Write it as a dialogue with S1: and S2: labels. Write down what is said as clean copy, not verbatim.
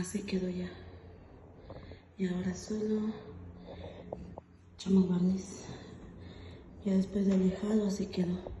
S1: Así quedó ya. Y ahora solo echamos barniz. Ya después de lijado así quedó.